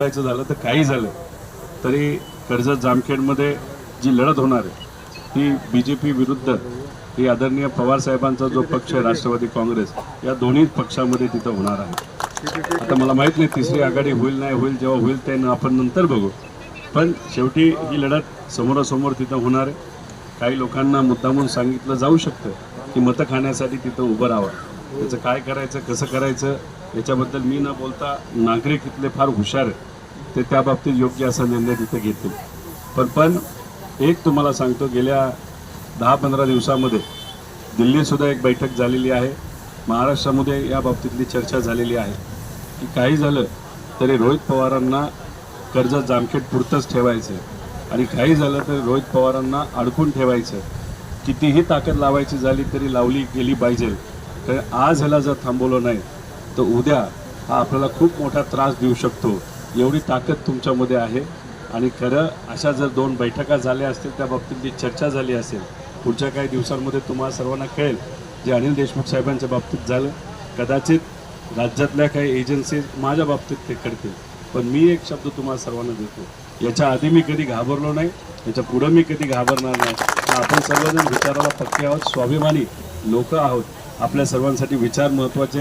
झालं तर काही झालं तरी कर्जत जामखेडमध्ये जी लढत होणार आहे ती बीजेपी विरुद्ध ही आदरणीय पवार साहेबांचा जो पक्ष आहे राष्ट्रवादी काँग्रेस या दोन्ही पक्षामध्ये तिथं होणार आहे। आता मला माहित नाही तिसरी आघाडी होईल नाही होईल, जेव्हा होईल ते आपण नंतर बघू, पण शेवटी ही लढत समोरासमोर तिथं होणार आहे। काही लोकांना मुद्दामून सांगितलं जाऊ शकतं की मतं खाण्यासाठी तिथं उभं राहावं, त्याचं काय करायचं कसं करायचं याच्याबद्दल मी न बोलता नागरिक इथले फार हुशार आहेत, ते त्या बाबतीत योग्य असा निर्णय तिथे घेतील। पण एक तुम्हाला सांगतो, गेल्या 10-15 दिवसामध्ये दिल्लीसुद्धा एक बैठक झालेली आहे, महाराष्ट्रामध्ये या बाबतीतली चर्चा झालेली आहे की काही झालं तरी रोहित पवारांना कर्जत जामखेड पुरतंच ठेवायचं आणि काही झालं तरी रोहित पवारांना अडकून ठेवायचं, कितीही ताकद लावायची झाली तरी लावली गेली पाहिजे। तर आज ह्याला जर थांबवलं नाही तर उद्या हा आपल्याला खूप मोठा त्रास देऊ शकतो, एवढी ताकद तुमच्यामध्ये आहे। आणि खरं अशा जर 2 बैठका झाल्या असतील, त्या बाबतीतली चर्चा झाली असेल, पुढच्या काही दिवसांमध्ये तुम्हाला सर्वांना कळेल जे अनिल देशमुख साहेबांच्या बाबतीत झालं, कदाचित राज्यातल्या काही एजन्सीज माझ्या बाबतीत ते करतील, पण मी एक शब्द तुम्हाला सर्वांना देतो, याच्या आधी मी कधी घाबरलो नाही, याच्या पुढं मी कधी घाबरणार नाही। आपण सर्वजण विचाराला पक्के आहोत, स्वाभिमानी लोक आहोत, आपल्या सर्वांसाठी विचार महत्त्वाचे